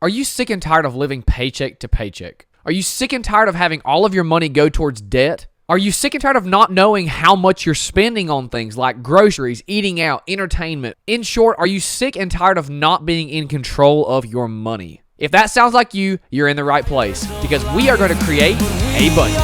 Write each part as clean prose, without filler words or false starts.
Are you sick and tired of living paycheck to paycheck? Are you sick and tired of having all of your money go towards debt? Are you sick and tired of not knowing how much you're spending on things like groceries, eating out, entertainment? In short, are you sick and tired of not being in control of your money? If that sounds like you, you're in the right place because we are going to create a budget.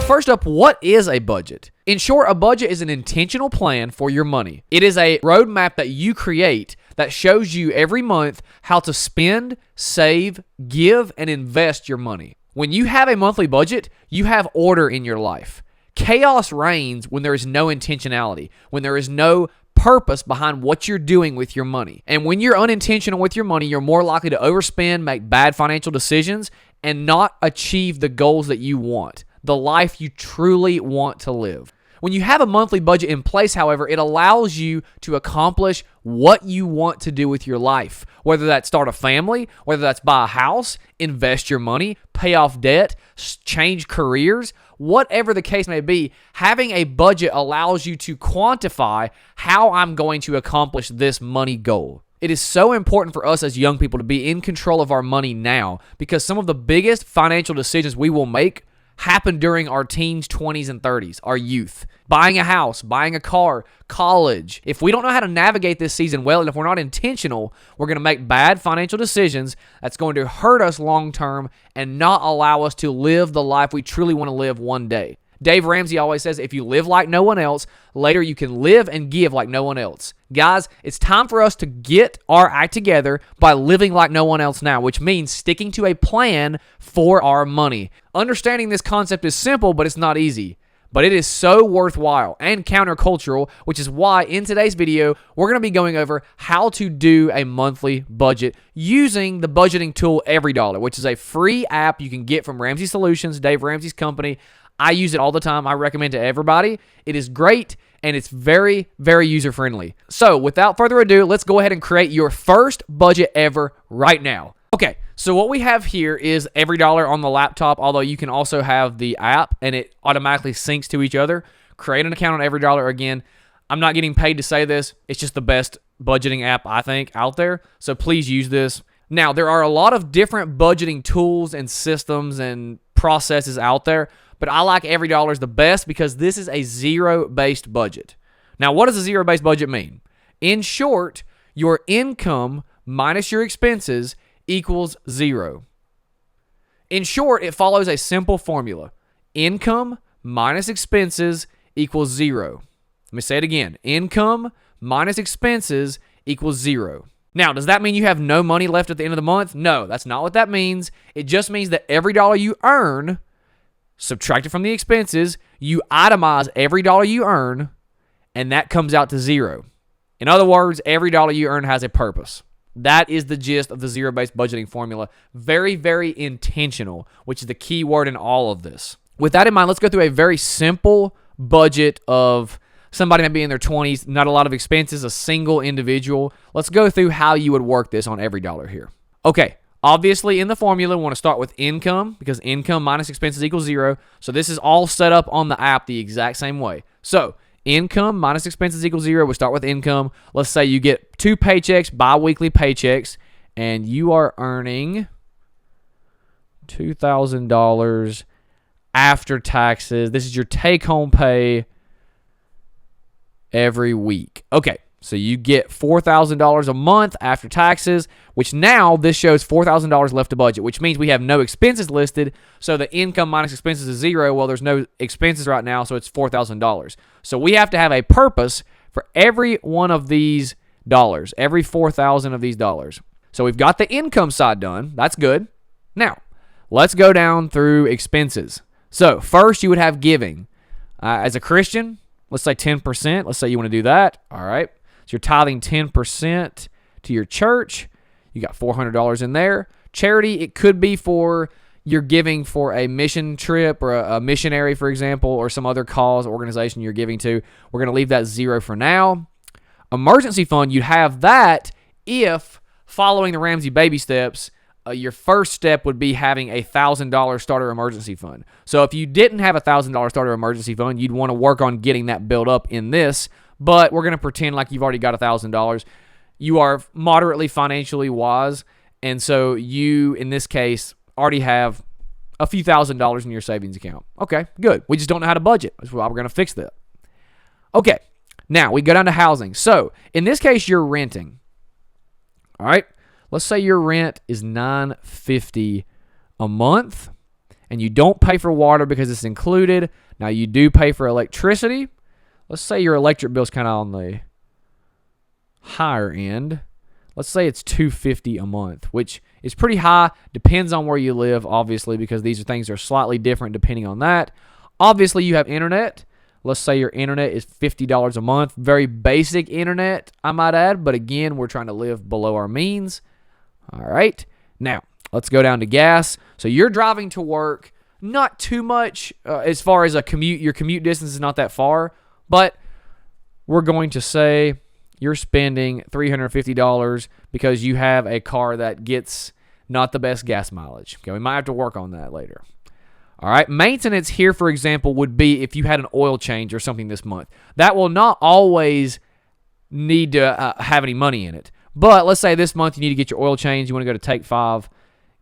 First up, what is a budget? In short, a budget is an intentional plan for your money. It is a roadmap that you create that shows you every month how to spend, save, give, and invest your money. When you have a monthly budget, you have order in your life. Chaos reigns when there is no intentionality, when there is no purpose behind what you're doing with your money. And when you're unintentional with your money, you're more likely to overspend, make bad financial decisions, and not achieve the goals that you want, the life you truly want to live. When you have a monthly budget in place, however, it allows you to accomplish what you want to do with your life, whether that's start a family, whether that's buy a house, invest your money, pay off debt, change careers, whatever the case may be. Having a budget allows you to quantify how I'm going to accomplish this money goal. It is so important for us as young people to be in control of our money now because some of the biggest financial decisions we will make happen during our teens, 20s, and 30s, our youth. Buying a house, buying a car, college. If we don't know how to navigate this season well, and if we're not intentional, we're going to make bad financial decisions that's going to hurt us long term and not allow us to live the life we truly want to live one day. Dave Ramsey always says, if you live like no one else, later you can live and give like no one else. Guys, it's time for us to get our act together by living like no one else now, which means sticking to a plan for our money. Understanding this concept is simple, but it's not easy. But it is so worthwhile and countercultural, which is why in today's video, we're going to be going over how to do a monthly budget using the budgeting tool EveryDollar, which is a free app you can get from Ramsey Solutions, Dave Ramsey's company. I use it all the time. I recommend it to everybody. It is great, and it's very, very user-friendly. So without further ado, let's go ahead and create your first budget ever right now. Okay, so what we have here is EveryDollar on the laptop, although you can also have the app, and it automatically syncs to each other. Create an account on EveryDollar. Again, I'm not getting paid to say this. It's just the best budgeting app, I think, out there. So please use this. Now, there are a lot of different budgeting tools and systems and processes out there, but I like EveryDollar the best because this is a zero-based budget. Now, what does a zero-based budget mean? In short, your income minus your expenses equals zero. In short, it follows a simple formula. Income minus expenses equals zero. Let me say it again. Income minus expenses equals zero. Now, does that mean you have no money left at the end of the month? No, that's not what that means. It just means that every dollar you earn, subtract it from the expenses, you itemize every dollar you earn, and that comes out to zero. In other words, every dollar you earn has a purpose. That is the gist of the zero-based budgeting formula. Very, very intentional, which is the key word in all of this. With that in mind, let's go through a very simple budget of somebody might be in their 20s, not a lot of expenses, a single individual. Let's go through how you would work this on EveryDollar here. Okay, obviously in the formula, we want to start with income because income minus expenses equals zero. So this is all set up on the app the exact same way. So income minus expenses equals zero. We'll start with income. Let's say you get 2 paychecks, bi-weekly paychecks, and you are earning $2,000 after taxes. This is your take-home pay every week. Okay, so you get $4,000 a month after taxes, which now this shows $4,000 left to budget, which means we have no expenses listed. So the income minus expenses is zero. Well, there's no expenses right now, so it's $4,000. So we have to have a purpose for every one of these dollars, every 4,000 of these dollars. So we've got the income side done. That's good. Now, let's go down through expenses. So first you would have giving. As a Christian, let's say 10%. Let's say you want to do that. All right. So you're tithing 10% to your church. You got $400 in there. Charity, it could be for you're giving for a mission trip or a missionary, for example, or some other cause organization you're giving to. We're going to leave that zero for now. Emergency fund, you'd have that if following the Ramsey baby steps, your first step would be having a $1,000 starter emergency fund. So if you didn't have a $1,000 starter emergency fund, you'd want to work on getting that built up in this, but we're going to pretend like you've already got $1,000. you are moderately financially wise, and so you, in this case, already have a few $1,000s in your savings account. Okay, good. We just don't know how to budget. That's why we're going to fix that. Okay, now we go down to housing. So in this case, you're renting. All right, let's say your rent is $950 a month, and you don't pay for water because it's included. Now you do pay for electricity. Let's say your electric bill's kind of on the higher end. Let's say it's $250 a month, which is pretty high. Depends on where you live, obviously, because these things are slightly different depending on that. Obviously, you have internet. Let's say your internet is $50 a month. Very basic internet, I might add. But again, we're trying to live below our means. All right. Now, let's go down to gas. So you're driving to work. Not too much as far as a commute. Your commute distance is not that far. But we're going to say you're spending $350 because you have a car that gets not the best gas mileage. Okay, we might have to work on that later. All right, maintenance here, for example, would be if you had an oil change or something this month. That will not always need to have any money in it. But let's say this month you need to get your oil change. You want to go to Take 5,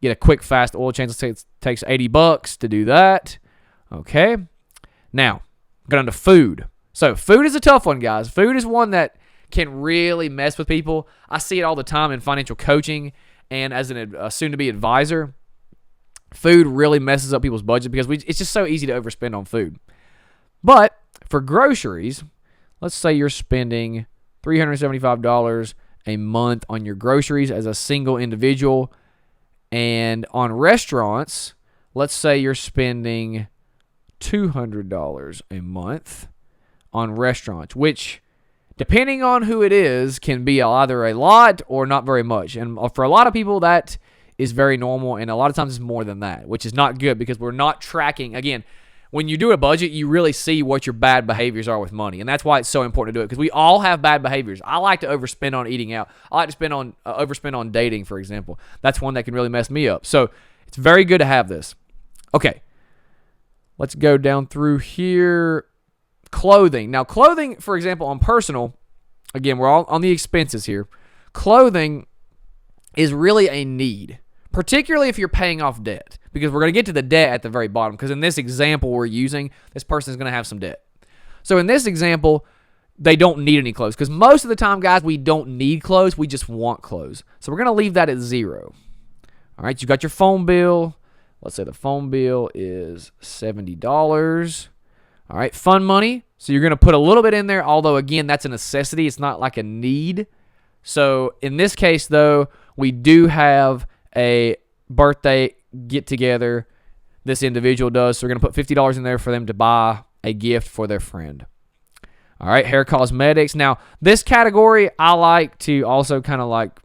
get a quick, fast oil change. Let's say it takes $80 to do that. Okay, now go down to food. So food is a tough one, guys. Food is one that can really mess with people. I see it all the time in financial coaching and as a soon-to-be advisor. Food really messes up people's budget because it's just so easy to overspend on food. But for groceries, let's say you're spending $375 a month on your groceries as a single individual. And on restaurants, let's say you're spending $200 a month on restaurants, which, depending on who it is, can be either a lot or not very much. And for a lot of people, that is very normal, and a lot of times it's more than that, which is not good because we're not tracking. Again, when you do a budget, you really see what your bad behaviors are with money, and that's why it's so important to do it, because we all have bad behaviors. I like to overspend on eating out. I like to overspend on dating, for example. That's one that can really mess me up. So it's very good to have this. Okay, let's go down through here. Clothing. Now, clothing, for example, on personal, again, we're all on the expenses here. Clothing is really a need, particularly if you're paying off debt, because we're going to get to the debt at the very bottom, because in this example we're using, this person is going to have some debt. So in this example, they don't need any clothes, because most of the time, guys, we don't need clothes. We just want clothes. So we're going to leave that at zero. All right, you got your phone bill. Let's say the phone bill is $70. All right, fun money. So you're going to put a little bit in there, although, again, that's a necessity. It's not like a need. So in this case, though, we do have a birthday get-together. This individual does. So we're going to put $50 in there for them to buy a gift for their friend. All right, hair cosmetics. Now, this category, I like to also kind of like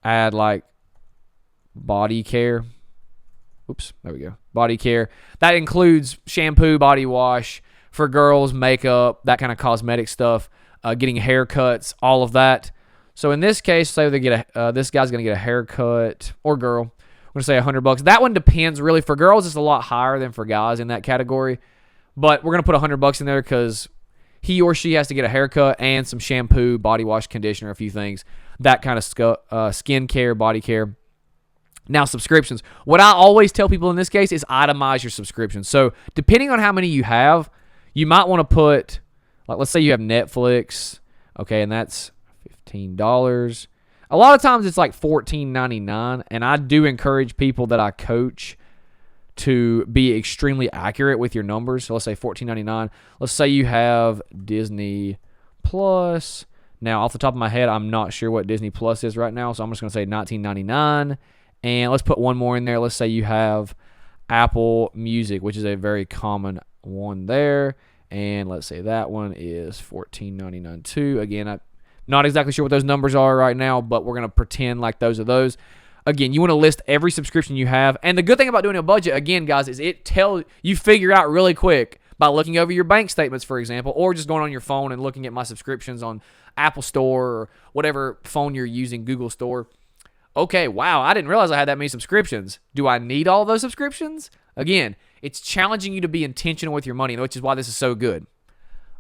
add like body care. Oops, there we go. Body care. That includes shampoo, body wash, for girls, makeup, that kind of cosmetic stuff, getting haircuts, all of that. So in this case, say they get this guy's going to get a haircut, or girl. I'm going to say $100. That one depends, really. For girls, it's a lot higher than for guys in that category. But we're going to put $100 in there because he or she has to get a haircut and some shampoo, body wash, conditioner, a few things. That kind of skin care, body care. Now, subscriptions. What I always tell people in this case is itemize your subscriptions. So depending on how many you have, you might want to put, like, let's say you have Netflix, okay, and that's $15. A lot of times it's like $14.99, and I do encourage people that I coach to be extremely accurate with your numbers. So let's say $14.99. Let's say you have Disney Plus. Now, off the top of my head, I'm not sure what Disney Plus is right now, so I'm just going to say $19.99. And let's put one more in there. Let's say you have Apple Music, which is a very common one there. And let's say that one is $14.99 too. Again, I'm not exactly sure what those numbers are right now, but we're going to pretend like those are those. Again, you want to list every subscription you have. And the good thing about doing a budget, again, guys, is you figure out really quick by looking over your bank statements, for example, or just going on your phone and looking at my subscriptions on Apple Store or whatever phone you're using, Google Store. Okay, wow, I didn't realize I had that many subscriptions. Do I need all those subscriptions? Again, it's challenging you to be intentional with your money, which is why this is so good.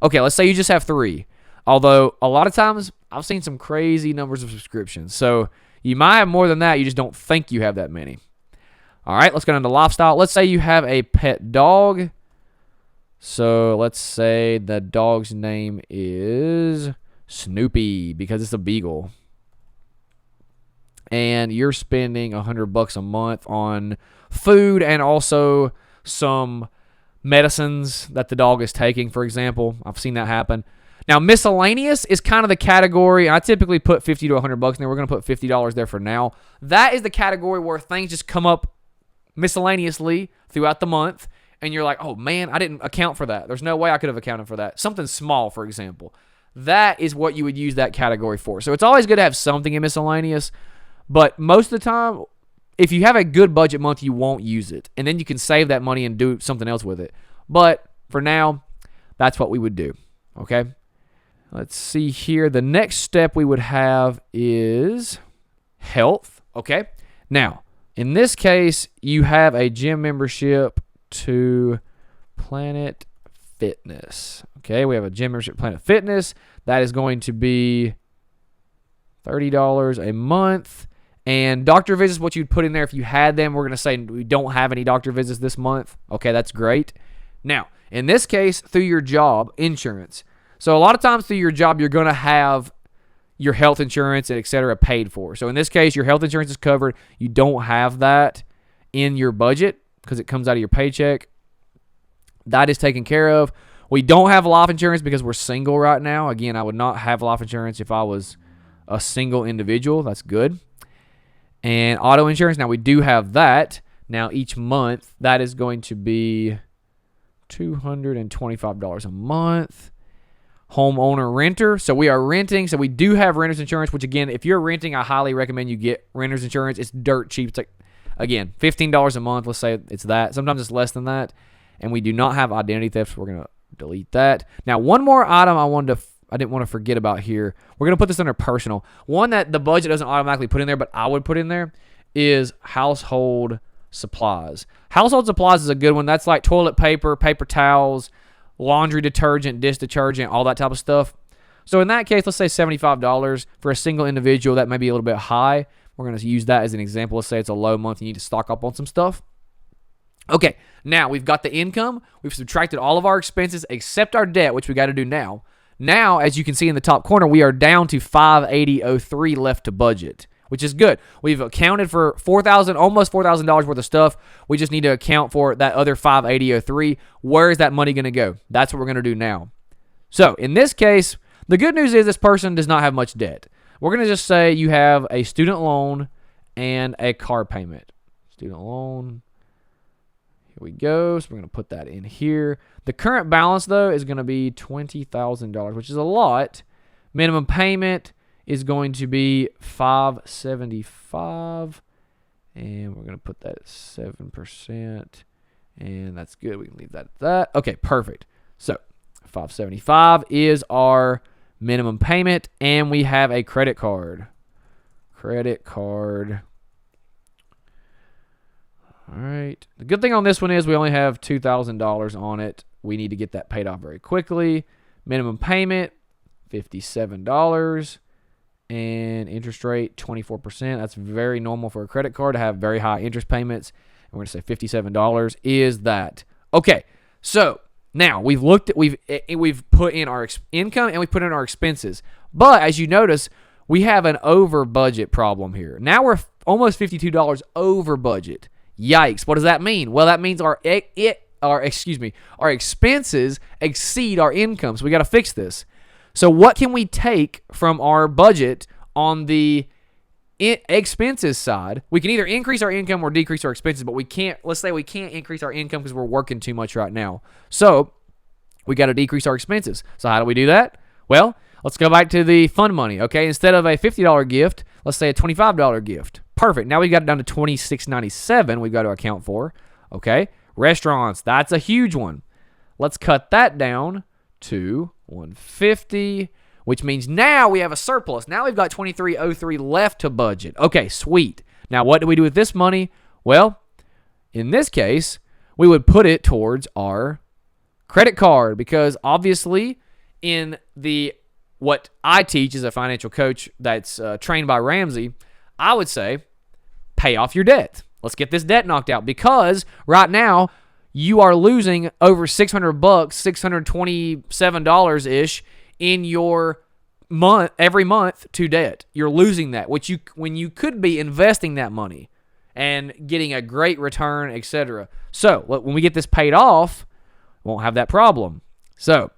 Okay, let's say you just have 3. Although a lot of times I've seen some crazy numbers of subscriptions. So you might have more than that. You just don't think you have that many. All right, let's go into lifestyle. Let's say you have a pet dog. So let's say the dog's name is Snoopy because it's a beagle. And you're spending $100 a month on food and also some medicines that the dog is taking, for example. I've seen that happen. Now, miscellaneous is kind of the category. I typically put $50 to $100 in there. We're going to put $50 there for now. That is the category where things just come up miscellaneously throughout the month, and you're like, oh, man, I didn't account for that. There's no way I could have accounted for that. Something small, for example. That is what you would use that category for. So it's always good to have something in miscellaneous, but most of the time, if you have a good budget month, you won't use it, and then you can save that money and do something else with it. But for now, that's what we would do, okay? Let's see here. The next step we would have is health, okay? Now, in this case, you have a gym membership to Planet Fitness, okay? We have a gym membership to Planet Fitness. That is going to be $30 a month. And doctor visits, what you'd put in there if you had them. We're going to say we don't have any doctor visits this month. Okay, that's great. Now, in this case, through your job, insurance. So a lot of times through your job, you're going to have your health insurance and et cetera paid for. So in this case, your health insurance is covered. You don't have that in your budget because it comes out of your paycheck. That is taken care of. We don't have life insurance because we're single right now. Again, I would not have life insurance if I was a single individual. That's good. And auto insurance, now we do have that. Now each month, that is going to be $225 a month. Homeowner renter, so we are renting, so we do have renter's insurance, which again, if you're renting, I highly recommend you get renter's insurance. It's dirt cheap. It's like, again, $15 a month. Let's say it's that. Sometimes it's less than that. And we do not have identity theft, so we're going to delete that. Now, one more item I didn't want to forget about here. We're going to put this under personal. One that the budget doesn't automatically put in there, but I would put in there is household supplies. Household supplies is a good one. That's like toilet paper, paper towels, laundry detergent, dish detergent, all that type of stuff. So in that case, let's say $75 for a single individual. That may be a little bit high. We're going to use that as an example. Let's say it's a low month. You need to stock up on some stuff. Okay, now we've got the income. We've subtracted all of our expenses except our debt, which we got to do now. Now, as you can see in the top corner, we are down to $580.03 left to budget, which is good. We've accounted for almost $4,000 worth of stuff. We just need to account for that other $580.03. Where is that money going to go? That's what we're going to do now. So, in this case, the good news is this person does not have much debt. We're going to just say you have a student loan and a car payment. Student loan. Here we go. So we're going to put that in here. The current balance, though, is going to be $20,000, which is a lot. Minimum payment is going to be $575, and we're going to put that at 7%, and that's good. We can leave that at that. Okay, perfect. So $575 is our minimum payment, and we have a credit card. Credit card. All right. The good thing on this one is we only have $2,000 on it. We need to get that paid off very quickly. Minimum payment, $57. And interest rate, 24%. That's very normal for a credit card to have very high interest payments. And we're going to say $57 is that. Okay. So now we've put in our income and we put in our expenses. But as you notice, we have an over budget problem here. Now we're almost $52 over budget. Yikes. What does that mean? Well, that means our expenses exceed our income. So we got to fix this. So what can we take from our budget on the expenses side? We can either increase our income or decrease our expenses, but let's say we can't increase our income because we're working too much right now. So we got to decrease our expenses. So how do we do that? Well, let's go back to the fun money, okay? Instead of a $50 gift, let's say a $25 gift. Perfect. Now we got it down to $26.97 we've got to account for, okay? Restaurants, that's a huge one. Let's cut that down to $150, which means now we have a surplus. Now we've got $23.03 left to budget. Okay, sweet. Now what do we do with this money? Well, in this case, we would put it towards our credit card because obviously in the what I teach as a financial coach that's trained by Ramsey, I would say pay off your debt. Let's get this debt knocked out, because right now you are losing over $600, $627 ish in your month every month to debt. You're losing that, when you could be investing that money and getting a great return, etc. So when we get this paid off, we won't have that problem. So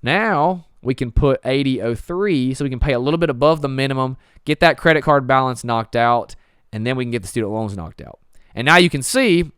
now we can put 8003, so we can pay a little bit above the minimum, get that credit card balance knocked out, and then we can get the student loans knocked out. And now you can see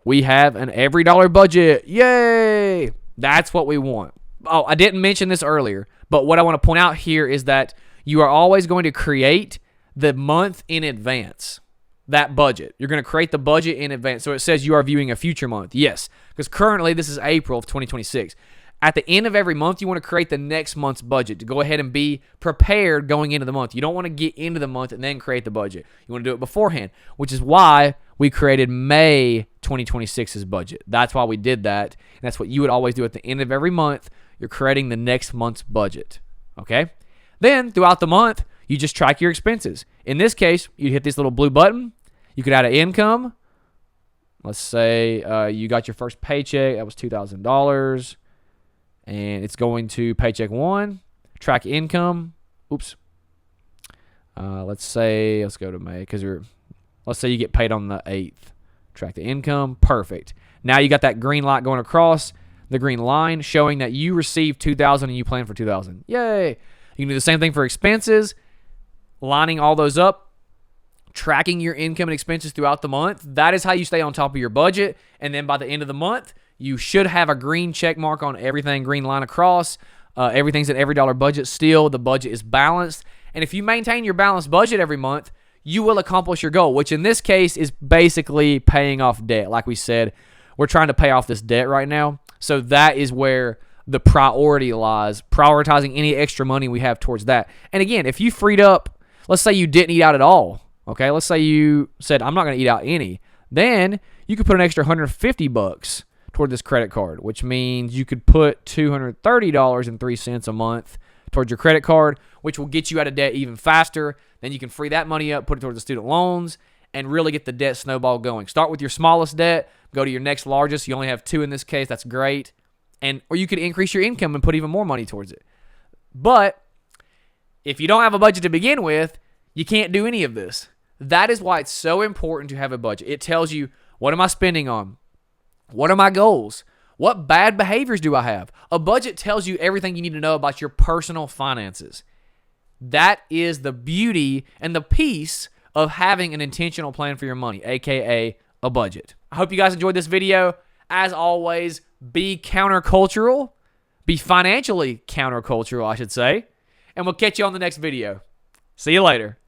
we have an EveryDollar budget. Yay! That's what we want. Oh, I didn't mention this earlier, but what I want to point out here is that you are always going to create the month in advance, that budget. You're going to create the budget in advance. So it says you are viewing a future month. Yes, because currently this is April of 2026. At the end of every month, you want to create the next month's budget to go ahead and be prepared going into the month. You don't want to get into the month and then create the budget. You want to do it beforehand, which is why we created May 2026's budget. That's why we did that. And that's what you would always do at the end of every month. You're creating the next month's budget. Okay? Then, throughout the month, you just track your expenses. In this case, you hit this little blue button. You could add an income. Let's say you got your first paycheck. That was $2,000. And it's going to paycheck 1, track income. Oops. Let's go to May, because let's say you get paid on the 8th. Track the income. Perfect. Now you got that green light going across the green line showing that you received $2,000 and you plan for $2,000. Yay. You can do the same thing for expenses, lining all those up, tracking your income and expenses throughout the month. That is how you stay on top of your budget. And then by the end of the month, you should have a green check mark on everything, green line across. Everything's at EveryDollar budget still. The budget is balanced. And if you maintain your balanced budget every month, you will accomplish your goal, which in this case is basically paying off debt. Like we said, we're trying to pay off this debt right now. So that is where the priority lies, prioritizing any extra money we have towards that. And again, if you freed up, let's say you didn't eat out at all. Okay, let's say you said, I'm not going to eat out any. Then you could put an extra $150 toward this credit card, which means you could put $230.03 a month towards your credit card, which will get you out of debt even faster. Then you can free that money up, put it towards the student loans, and really get the debt snowball going. Start with your smallest debt, go to your next largest. You only have 2 in this case. That's great. Or you could increase your income and put even more money towards it. But if you don't have a budget to begin with, you can't do any of this. That is why it's so important to have a budget. It tells you, what am I spending on? What are my goals? What bad behaviors do I have? A budget tells you everything you need to know about your personal finances. That is the beauty and the peace of having an intentional plan for your money, aka a budget. I hope you guys enjoyed this video. As always, be countercultural. Be financially countercultural, I should say. And we'll catch you on the next video. See you later.